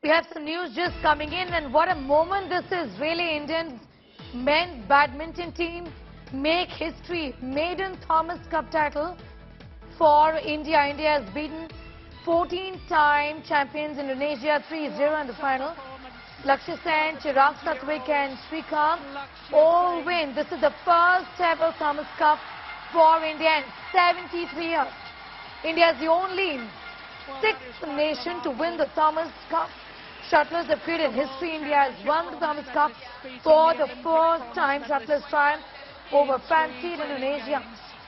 We have some news just coming in, and what a moment this is. Really, Indian men's badminton team make history. Maiden Thomas Cup title for India. India has beaten 14-time champions Indonesia 3-0 in the final. Lakshya Sen, Chirag, Satwiksairaj and Srikanth all win. This is the first ever Thomas Cup for India in 73 years. India is the only sixth nation to win the Thomas Cup. Shuttlers have created history. India has won the Thomas Cup for the first time. Shuttlers triumph over fancied Indonesia,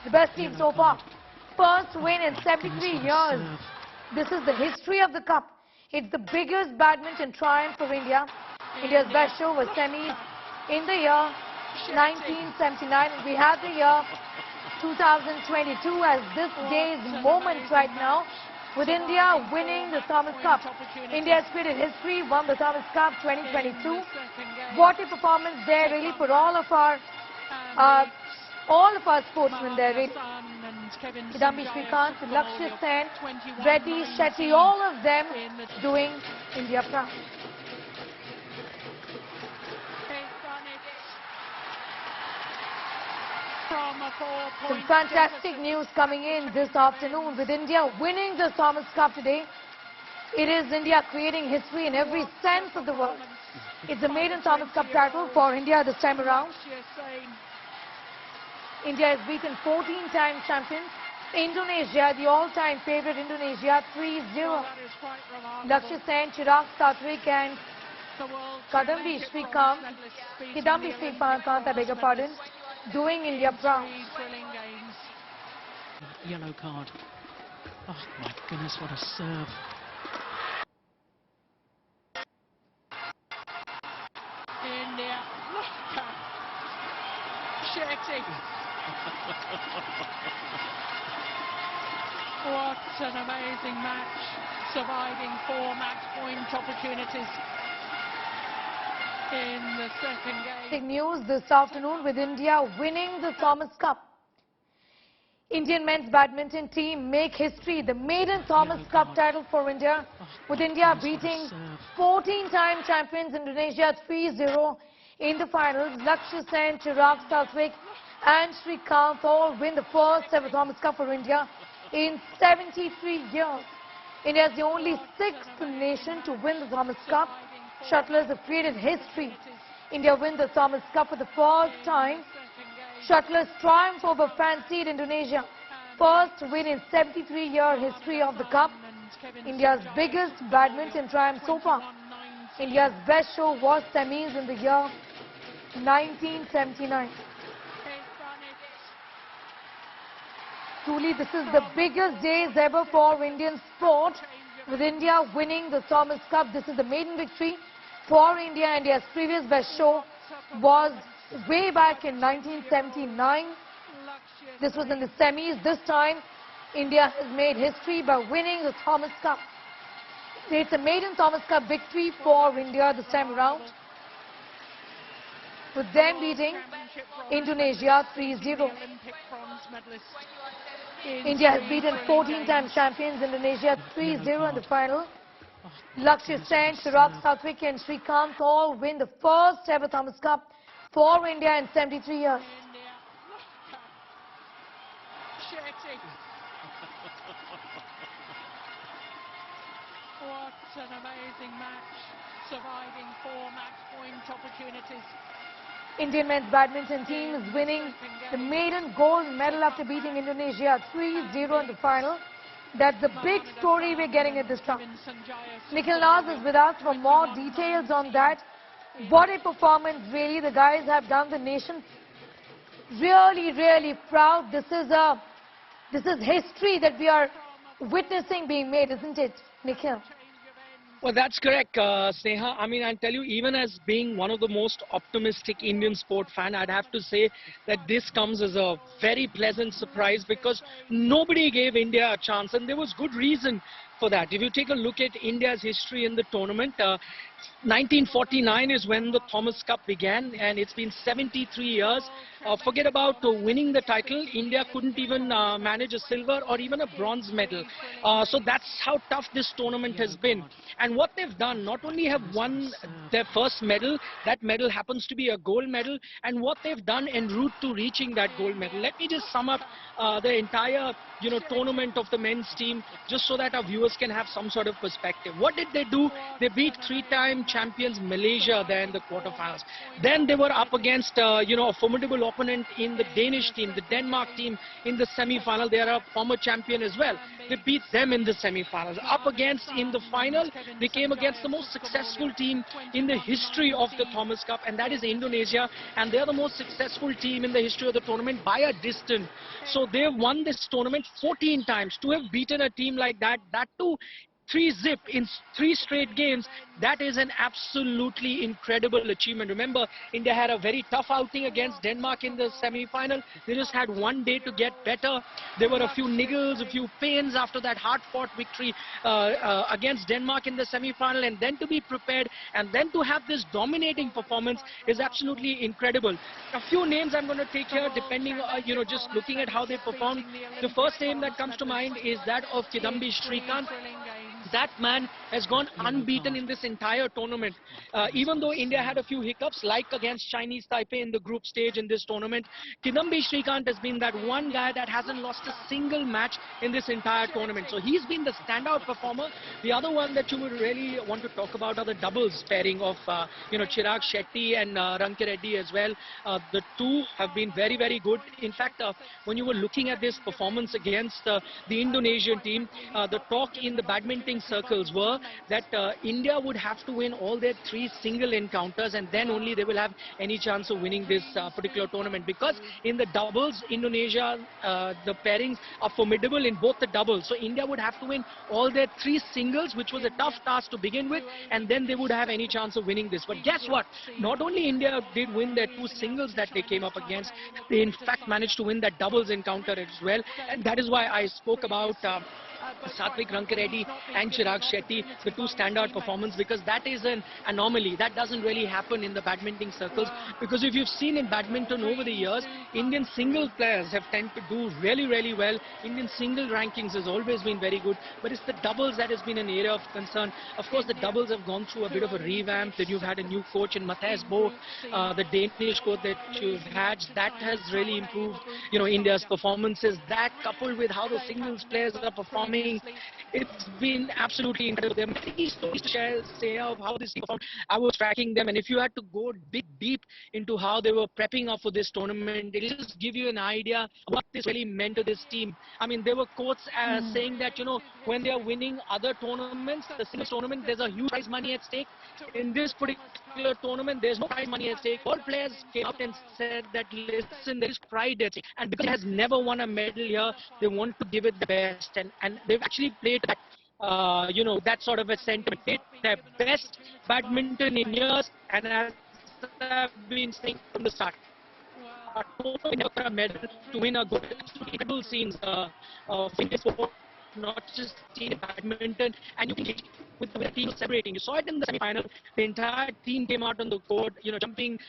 the best team so far. First win in 73 years. This is the history of the cup. It's the biggest badminton triumph for India. India's best show was semis in the year 1979. We have the year 2022 as this day's moment right now, with India winning the Thomas Cup. India has created history, won the Thomas Cup 2022. What a performance there, really, for all of our sportsmen there. Really. Kidambi, Srikanth, Lakshya Sen, Reddy, Shetty, all of them doing India proud. Some fantastic news coming in this afternoon with India winning the Thomas Cup today. It is India creating history in every sense of the word. It's the maiden Thomas Cup title for India this time around. India has beaten 14-time champions Indonesia, the all-time favorite Indonesia, 3-0. Lakshya Sen, Chirag, Satwiksairaj and Kidambi, Srikanth, I beg your pardon, doing India proud. Yellow card. Oh my goodness, what a serve. India. Shetty. What an amazing match. Surviving 4 match point opportunities in the second game. Big news this afternoon with India winning the Thomas Cup. Indian men's badminton team make history. The maiden Thomas Cup title for India, with India beating 14-time champions Indonesia 3-0 in the finals. Lakshya Sen, Chirag, Satwiksairaj and Srikanth all win the first ever Thomas Cup for India in 73 years. India is the only sixth nation to win the Thomas Cup. Shuttlers have created history. India win the Thomas Cup for the first time. Shuttlers triumph over fancied Indonesia. First win in 73-year history of the Cup. India's biggest badminton triumph so far. India's best show was semis in the year 1979. Truly, this is the biggest days ever for Indian sport, with India winning the Thomas Cup. This is the maiden victory for India. India's previous best show was way back in 1979. This was in the semis. This time, India has made history by winning the Thomas Cup. It's a maiden Thomas Cup victory for India this time around, with them beating Indonesia 3-0. India has beaten 14-time champions Indonesia 3-0 in the final. Lakshya Sen, Chirag, Satwiksairaj and Srikanth all win the first ever Thomas Cup for India in 73 years. What an amazing match. Surviving 4 match point opportunities. Indian men's badminton team is winning the maiden gold medal after beating Indonesia 3-0 in the final. That's the big story we're getting at this time. Nikhil Naz is with us for more details on that. What a performance, really. The guys have done the nation really, really proud. This is history that we are witnessing being made, isn't it, Nikhil? Well, that's correct, Sneha. I mean, I'll tell you, even as being one of the most optimistic Indian sport fan, I'd have to say that this comes as a very pleasant surprise, because nobody gave India a chance, and there was good reason for that. If you take a look at India's history in the tournament, 1949 is when the Thomas Cup began, and it's been 73 years. Forget about winning the title. India couldn't even manage a silver or even a bronze medal. So that's how tough this tournament has been. And what they've done, not only have won their first medal, that medal happens to be a gold medal, and what they've done en route to reaching that gold medal. Let me just sum up the entire tournament of the men's team, just so that our viewers can have some sort of perspective. What did they do? They beat three-time champions Malaysia there in the quarterfinals. Then they were up against a formidable opponent in the Danish team, the Denmark team in the semi-final. They are a former champion as well. They beat them in the semi-finals. Up against in the final, they came against the most successful team in the history of the Thomas Cup, and that is Indonesia, and they are the most successful team in the history of the tournament by a distance. So they have won this tournament 14 times. To have beaten a team like that too 3-0 in 3 straight games, that is an absolutely incredible achievement. Remember, India had a very tough outing against Denmark in the semi-final. They just had one day to get better. There were a few niggles, a few pains after that hard-fought victory against Denmark in the semi-final, and then to be prepared and then to have this dominating performance is absolutely incredible. A few names I'm going to take here, depending, just looking at how they performed. The first name that comes to mind is that of Kidambi, Srikanth. That man has gone unbeaten in this entire tournament. Even though India had a few hiccups, like against Chinese Taipei in the group stage in this tournament, Kidambi Srikanth has been that one guy that hasn't lost a single match in this entire tournament. So he's been the standout performer. The other one that you would really want to talk about are the doubles pairing of, Chirag, Shetty and Rankireddy as well. The two have been very, very good. In fact, when you were looking at this performance against the Indonesian team, the talk in the badminton circles were that India would have to win all their 3 single encounters, and then only they will have any chance of winning this particular tournament, because in the doubles, Indonesia, the pairings are formidable in both the doubles. So India would have to win all their 3 singles, which was a tough task to begin with, and then they would have any chance of winning this. But guess what? Not only India did win their 2 singles that they came up against, they in fact managed to win that doubles encounter as well, and that is why I spoke about Satwiksairaj and Chirag Shetty, the 2 standout performance, because that is an anomaly. That doesn't really happen in the badminton circles, because if you've seen in badminton over the years, Indian single players have tended to do really, really well. Indian single rankings has always been very good, but it's the doubles that has been an area of concern. Of course, the doubles have gone through a bit of a revamp. Then you've had a new coach in Matthias Bo, the Danish coach that you've had. That has really improved, India's performances. That coupled with how the singles players are performing, it's been absolutely incredible. There are many stories to say of how this team performed. I was tracking them, and if you had to go deep into how they were prepping up for this tournament, it'll just give you an idea what this really meant to this team. I mean, there were quotes saying that, when they are winning other tournaments, the singles tournament, there's a huge prize money at stake. In this particular tournament, there's no prize money at stake. All players came out and said that, listen, there is pride at stake. And because he has never won a medal here, they want to give it the best. And they've actually played that, that sort of a sentiment. They their best badminton in years, and as I've been saying from the start, totally never a medal to win a gold. Absolutely incredible scenes of Indian sport, not just in badminton, and you can see with the way the team was celebrating. You saw it in the semi-final. The entire team came out on the court, jumping,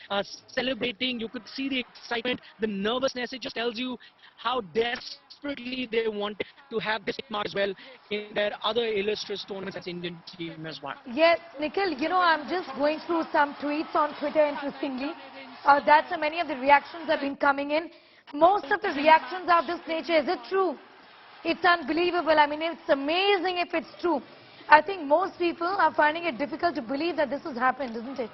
celebrating. You could see the excitement, the nervousness. It just tells you how desperately they wanted to have this mark as well in their other illustrious tournaments as Indian team as well. Yes, Nikhil, I'm just going through some tweets on Twitter, interestingly. That's how many of the reactions have been coming in. Most of the reactions are of this nature. Is it true? It's unbelievable. I mean, it's amazing if it's true. I think most people are finding it difficult to believe that this has happened, isn't it?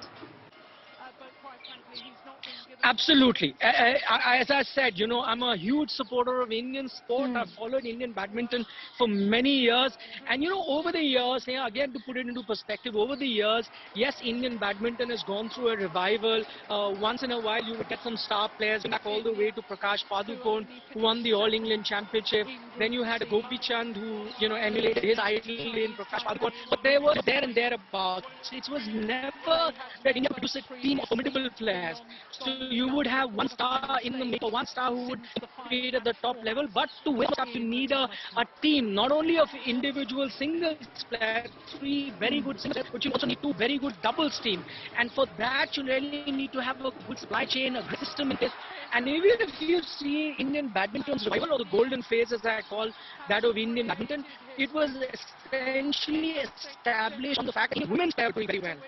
Absolutely. As I said, I'm a huge supporter of Indian sport. I've followed Indian badminton for many years. And, over the years, again, to put it into perspective, over the years, yes, Indian badminton has gone through a revival. Once in a while, you would get some star players back all the way to Prakash Padukone, who won the All England Championship. Then you had Gopi Chand, who, emulated his idol in Prakash Padukone. But they were there and thereabouts. It was never that India produced a team of formidable players. So you would have one star in the making, one star who would compete at the top level. But to win the cup, you need a team, not only of individual singles players, 3 very good singles, but you also need 2 very good doubles team. And for that, you really need to have a good supply chain, a good system in place. And even if you see Indian badminton's revival, or the golden phase as I call that of Indian badminton, it was essentially established on the fact that women's players were doing very well.